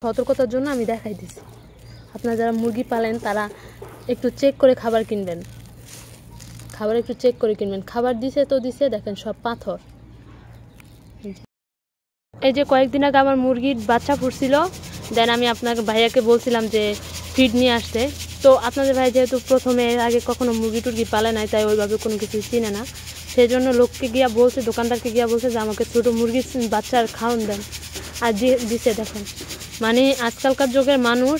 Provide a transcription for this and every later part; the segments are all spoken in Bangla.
সতর্কতার জন্য আমি দেখাই দিছি। আপনারা যারা মুরগি পালেন তারা একটু চেক করে খাবার কিনবেন, খাবার একটু চেক করে কিনবেন। খাবার দিছে তো দিছে, দেখেন সব পাথর। এই যে কয়েকদিন আগে আমার মুরগির বাচ্চা ফুটছিল, দেন আমি আপনার ভাইয়াকে বলছিলাম যে ফিড নিয়ে আসতে। তো আপনাদের ভাই যেহেতু প্রথমে এর আগে কখনো মুরগি টুরগি পালে নাই, তাই ওইভাবে কোনো কিছু চিনে না, সেই জন্য লোককে গিয়া বলছে, দোকানদারকে গিয়া বলছে যে আমাকে ছোটো মুরগির বাচ্চার খাওয়ান দেন, আর দিছে। দেখেন মানে আজকালকার যুগের মানুষ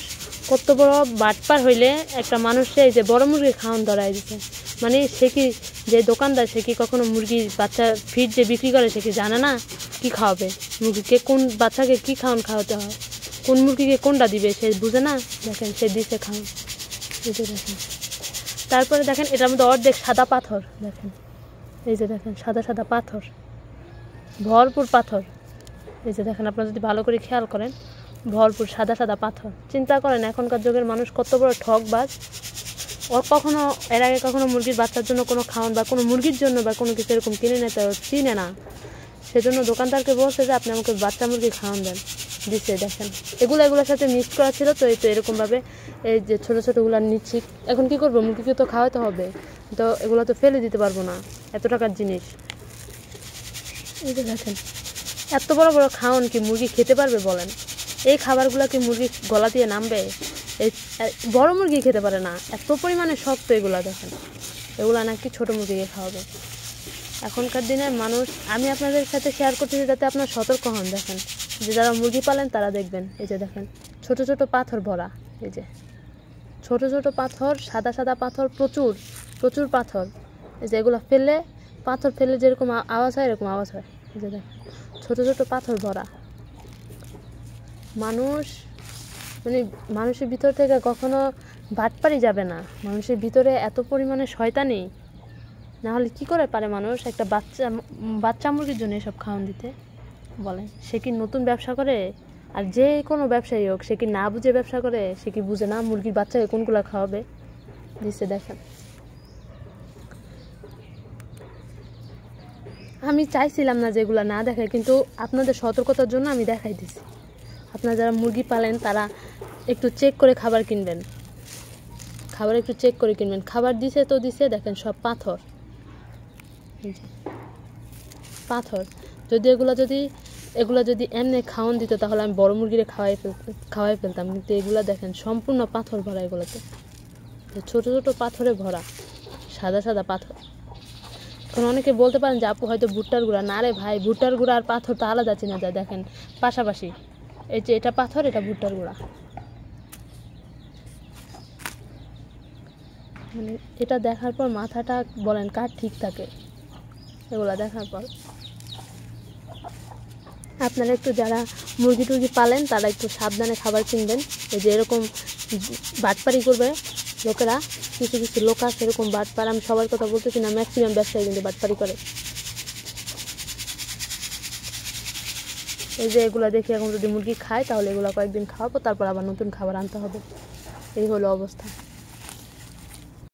কত বড় বাটপার হইলে একটা মানুষে এই যে বড় মুরগির খাওয়ান ধরাই দিছে। মানে সে কি, যে দোকানদার সে কি কখনো মুরগির বাচ্চা ফিড যে বিক্রি করে সে কি জানে না কি খাওয়াবে মুরগিকে, কোন বাচ্চাকে কি খাওয়ান খাওয়াতে হয়, কোন মুরগিকে কোনটা দিবে সে বুঝে না। দেখেন সে দিছে খাওয়ান, দেখেন। তারপরে দেখেন এটার মধ্যে অর্ধেক সাদা পাথর, দেখেন এই যে দেখেন সাদা সাদা পাথর, ভরপুর পাথর। এই যে দেখেন, আপনারা যদি ভালো করে খেয়াল করেন ভরপুর সাদা সাদা পাথর। চিন্তা করেন এখনকার যুগের মানুষ কত বড় ঠকবাজ। ওর কখনো এর আগে কখনো মুরগির বাচ্চার জন্য কোনো খাওয়ান বা কোনো মুরগির জন্য বা কোনো কিছু এরকম কিনে নিতে চিনে না, সেজন্য দোকানদারকে বলছে যে আপনি আমাকে বাচ্চা মুরগি খাওয়ান দেন, দিচ্ছে। দেখেন এগুলোর সাথে মিক্স করা ছিল, তো এই তো এরকমভাবে এই যে ছোটো ছোটোগুলো নিচ্ছি। এখন কি করবো, মুরগিকে তো খাওয়াতে হবে, তো এগুলো তো ফেলে দিতে পারবো না, এত টাকার জিনিস। এই যে দেখেন এত বড় বড় খাওয়ান কি মুরগি খেতে পারবে বলেন? এই খাবারগুলো কি মুরগি গলা দিয়ে নামবে? এই বড় মুরগি খেতে পারে না, এত পরিমাণে শক্ত এগুলো। দেখেন এগুলো নাকি ছোটো মুরগিকে খাওয়াবে। এখনকার দিনে মানুষ, আমি আপনাদের সাথে শেয়ার করতেছি যাতে আপনারা সতর্ক হন। দেখেন যে যারা মুরগি পালেন তারা দেখবেন, এই যে দেখেন ছোট ছোট পাথর ভরা, এই যে ছোট ছোট পাথর, সাদা সাদা পাথর, প্রচুর প্রচুর পাথর। এই যে এগুলো ফেললে, পাথর ফেললে যেরকম আওয়াজ হয় এরকম আওয়াজ হয়। এই যে দেখেন ছোট ছোট পাথর ভরা। মানুষ মানে মানুষের ভিতর থেকে কখনো বাটপারি যাবে না, মানুষের ভিতরে এত পরিমাণে শয়তানি, না হলে কী করে পারে মানুষ একটা বাচ্চা মুরগির জন্য এসব খাওয়ান দিতে বলেন? সে কি নতুন ব্যবসা করে? আর যে কোনো ব্যবসায়ী হোক, সে কি না বুঝে ব্যবসা করে? সে কি বুঝে না মুরগির বাচ্চাকে কোনগুলো খাওয়াবে? দিচ্ছে। দেখেন আমি চাইছিলাম না যেগুলো না দেখায়, কিন্তু আপনাদের সতর্কতার জন্য আমি দেখাই দিছি। আপনারা যারা মুরগি পালেন তারা একটু চেক করে খাবার কিনবেন, খাবার একটু চেক করে কিনবেন। খাবার দিছে তো দিছে, দেখেন সব পাথর, পাথর। যদি এগুলো যদি এমনি খাওয়ান দিত তাহলে আমি বড় মুরগিরে খাওয়াই ফেলতাম, কিন্তু এগুলো দেখেন সম্পূর্ণ পাথর ভরা, এগুলোতে ছোট ছোট পাথরে ভরা, সাদা সাদা পাথর। এখন অনেকে বলতে পারেন যে আপু হয়তো ভুট্টার গুঁড়া। না রে ভাই, ভুট্টার গুঁড়া আর পাথর তো আলাদা চেনা যায়। দেখেন পাশাপাশি, এই যে এটা পাথর, এটা ভুট্টার গুঁড়া। মানে এটা দেখার পর মাথাটা বলেন কার ঠিক থাকে? এগুলো দেখার পর আপনারা একটু যারা মুরগি টুরগি পালেন তারা একটু সাবধানে খাবার কিনবেন। এই যে এরকম বাটপারি করবে লোকেরা, কিছু কিছু লোক আছে এরকম বাটপার। আমি সবার কথা বলতেছি না, ম্যাক্সিমাম ব্যবসায়ী কিন্তু বাটপারি করে। এই যে এগুলো দেখে এখন যদি মুরগি খায় তাহলে এগুলো কয়েকদিন খাওয়াবো, তারপর আবার নতুন খাবার আনতে হবে। এই হলো অবস্থা।